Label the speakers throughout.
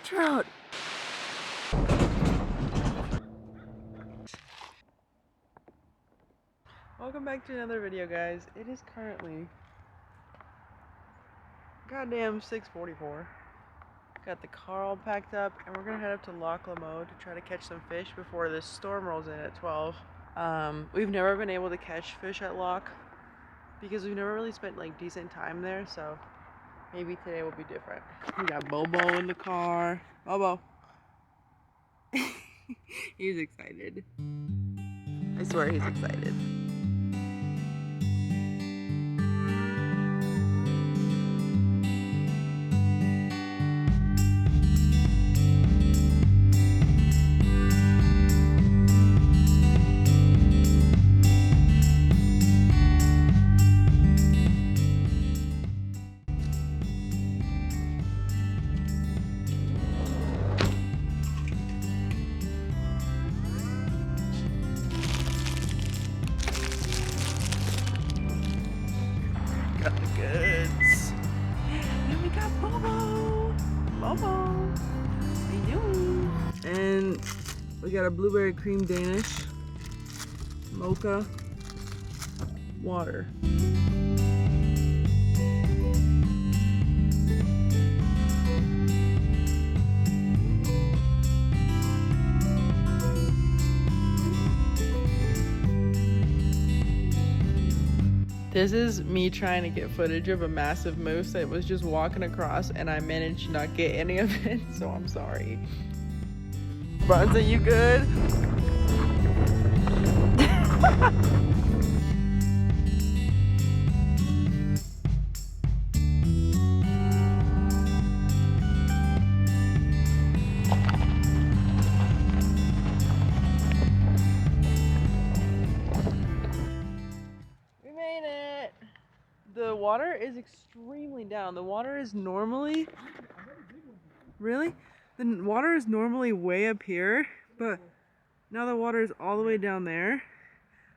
Speaker 1: Trout. Welcome back to another video, guys. It is currently goddamn 6:44. Got the car all packed up, and we're gonna head up to Loch Lomond to try to catch some fish before this storm rolls in at 12. We've never been able to catch fish at Loch because we've never really spent like decent time there, so maybe today will be different. We got Bobo in the car. Bobo. He's excited. I swear he's excited. Got the goods. And we got Bobo. Bobo. How you doing? And we got a blueberry cream Danish, mocha, water. This is me trying to get footage of a massive moose that was just walking across, and I managed to not get any of it, so I'm sorry. Buns, are you good? The water is extremely down. The water is normally... Really? The water is normally way up here, but now the water is all the way down there.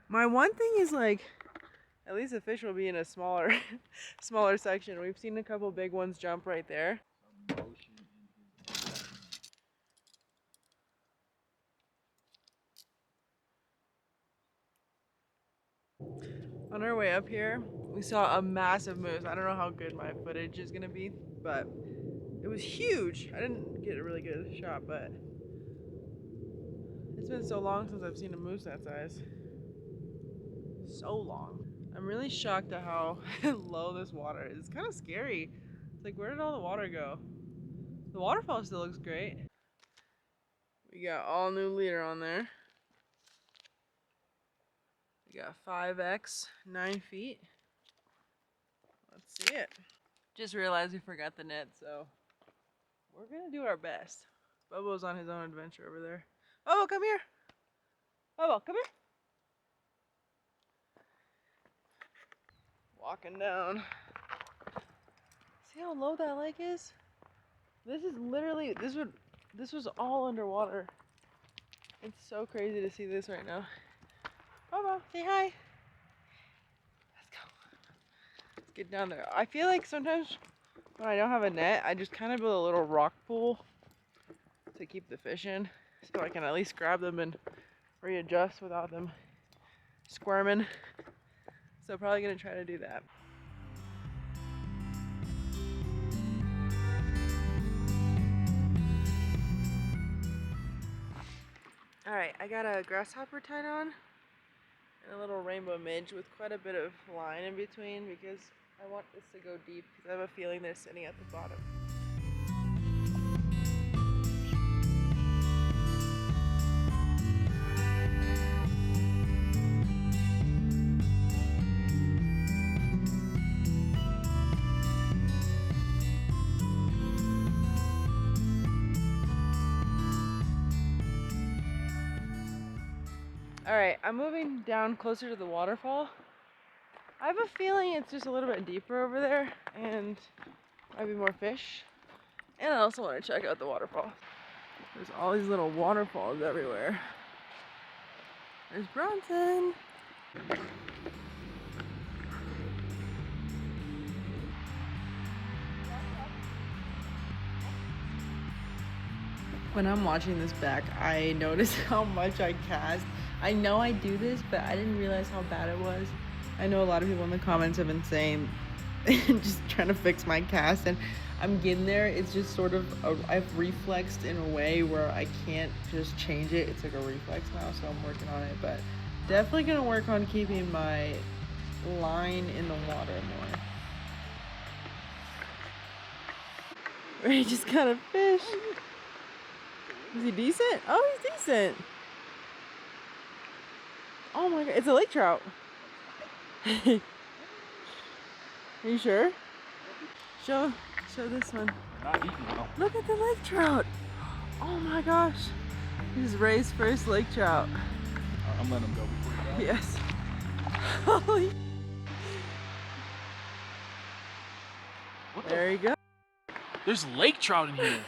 Speaker 1: My one thing is like, at least the fish will be in a smaller smaller section. We've seen a couple big ones jump right there. On our way up here, we saw a massive moose. I don't know how good my footage is gonna be, but it was huge. I didn't get a really good shot, but it's been so long since I've seen a moose that size. So long. I'm really shocked at how low this water is. It's kind of scary. It's like, where did all the water go? The waterfall still looks great. We got all new leader on there. We got 5X, 9 feet. Let's see it. Just realized we forgot the net, so we're gonna do our best. Bobo's on his own adventure over there. Bobo, come here. Bobo, come here. Walking down. See how low that lake is? This is literally, this was all underwater. It's so crazy to see this right now. Bobo, say hi. Let's go. Let's get down there. I feel like sometimes when I don't have a net, I just kind of build a little rock pool to keep the fish in, so I can at least grab them and readjust without them squirming. So probably gonna try to do that. Alright, I got a grasshopper tied on and a little rainbow midge with quite a bit of line in between because I want this to go deep because I have a feeling they're sitting at the bottom. Alright, I'm moving down closer to the waterfall. I have a feeling it's just a little bit deeper over there and might be more fish. And I also want to check out the waterfall. There's all these little waterfalls everywhere. There's Bronson. When I'm watching this back, I notice how much I cast. I know I do this, but I didn't realize how bad it was. I know a lot of people in the comments have been saying, just trying to fix my cast, and I'm getting there. It's just sort of, I've reflexed in a way where I can't just change it. It's like a reflex now, so I'm working on it, but definitely gonna work on keeping my line in the water more. Ray just got a fish. Is he decent? Oh, he's decent. Oh my god, it's a lake trout. Are you sure? Show this one.
Speaker 2: Not eating well.
Speaker 1: Look at the lake trout. Oh my gosh. This is Ray's first lake trout.
Speaker 2: I'm letting him go before you go.
Speaker 1: Yes. Holy. There you go.
Speaker 2: There's lake trout in here.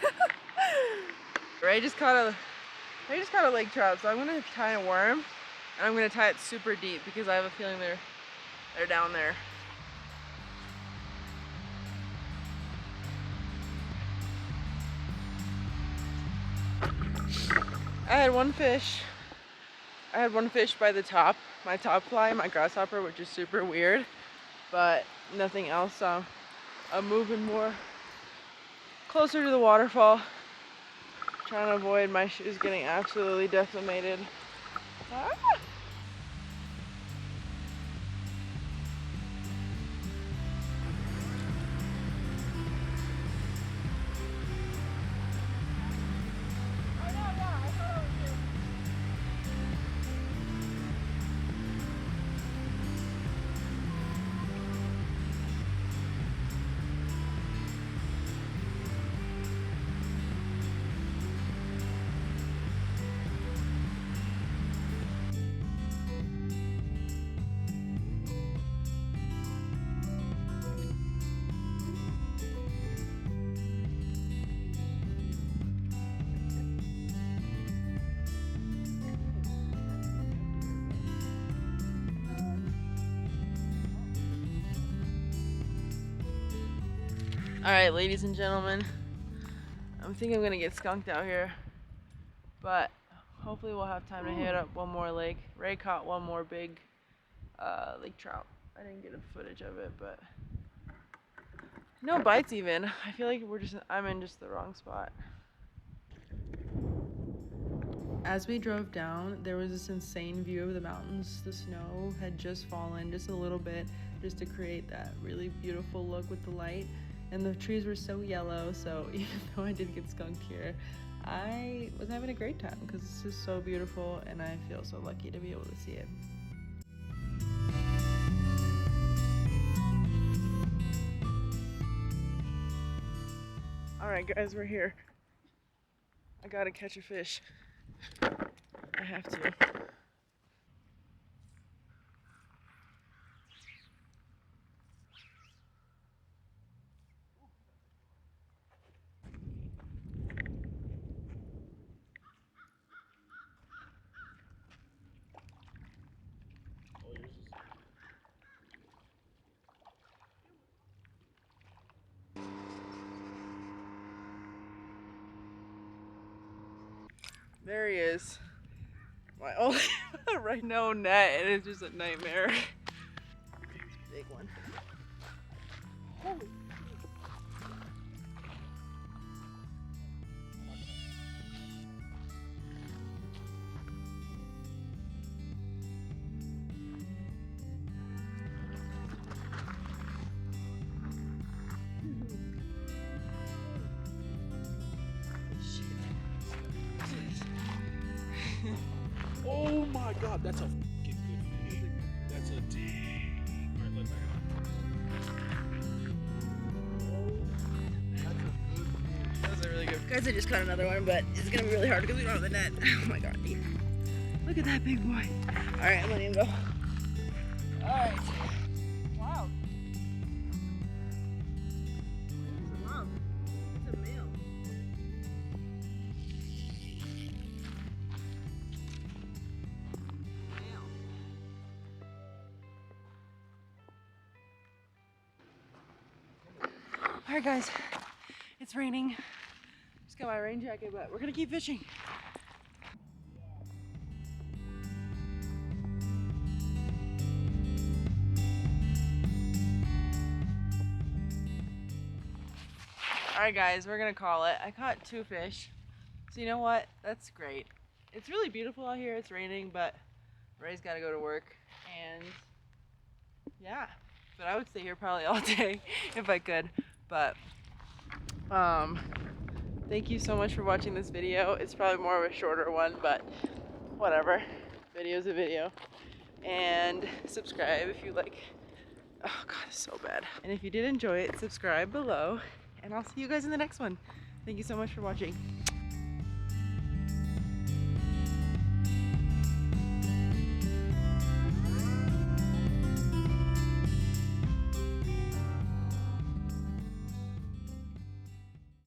Speaker 1: Ray just caught a lake trout, so I'm gonna tie a worm, and I'm gonna tie it super deep because I have a feeling they're down there. I had one fish by the top, my top fly, my grasshopper, which is super weird, but nothing else. So I'm moving more closer to the waterfall, trying to avoid my shoes getting absolutely decimated. Ah! Alright, ladies and gentlemen, I think I'm gonna get skunked out here, but hopefully we'll have time to hit up one more lake. Ray caught one more big lake trout. I didn't get a footage of it, but no bites even. I feel like I'm in just the wrong spot. As we drove down, there was this insane view of the mountains. The snow had just fallen just a little bit, just to create that really beautiful look with the light. And the trees were so yellow, so even though I did get skunked here, I was having a great time because it's just so beautiful, and I feel so lucky to be able to see it. Alright guys, we're here. I gotta catch a fish. I have to. There he is. My only right now net, and it's just a nightmare. Big one. Holy.
Speaker 2: Oh my god, that's a fucking good fish. That's a dang. Alright, let it back on.
Speaker 1: That was a really good. Guys, I just caught another one, but it's gonna be really hard because we don't have the net. Oh my god, dude. Look at that big boy. Alright, I'm letting him go. Alright. Wow. It's a mom. It's a male. Alright guys, it's raining. Just got my rain jacket, but we're gonna keep fishing. Alright guys, we're gonna call it. I caught 2 fish. So you know what? That's great. It's really beautiful out here. It's raining, but Ray's gotta go to work. And yeah, but I would stay here probably all day if I could. But thank you so much for watching this video. It's probably more of a shorter one, but whatever. Video's a video. And subscribe if you like. Oh god, it's so bad. And if you did enjoy it, subscribe below. And I'll see you guys in the next one. Thank you so much for watching.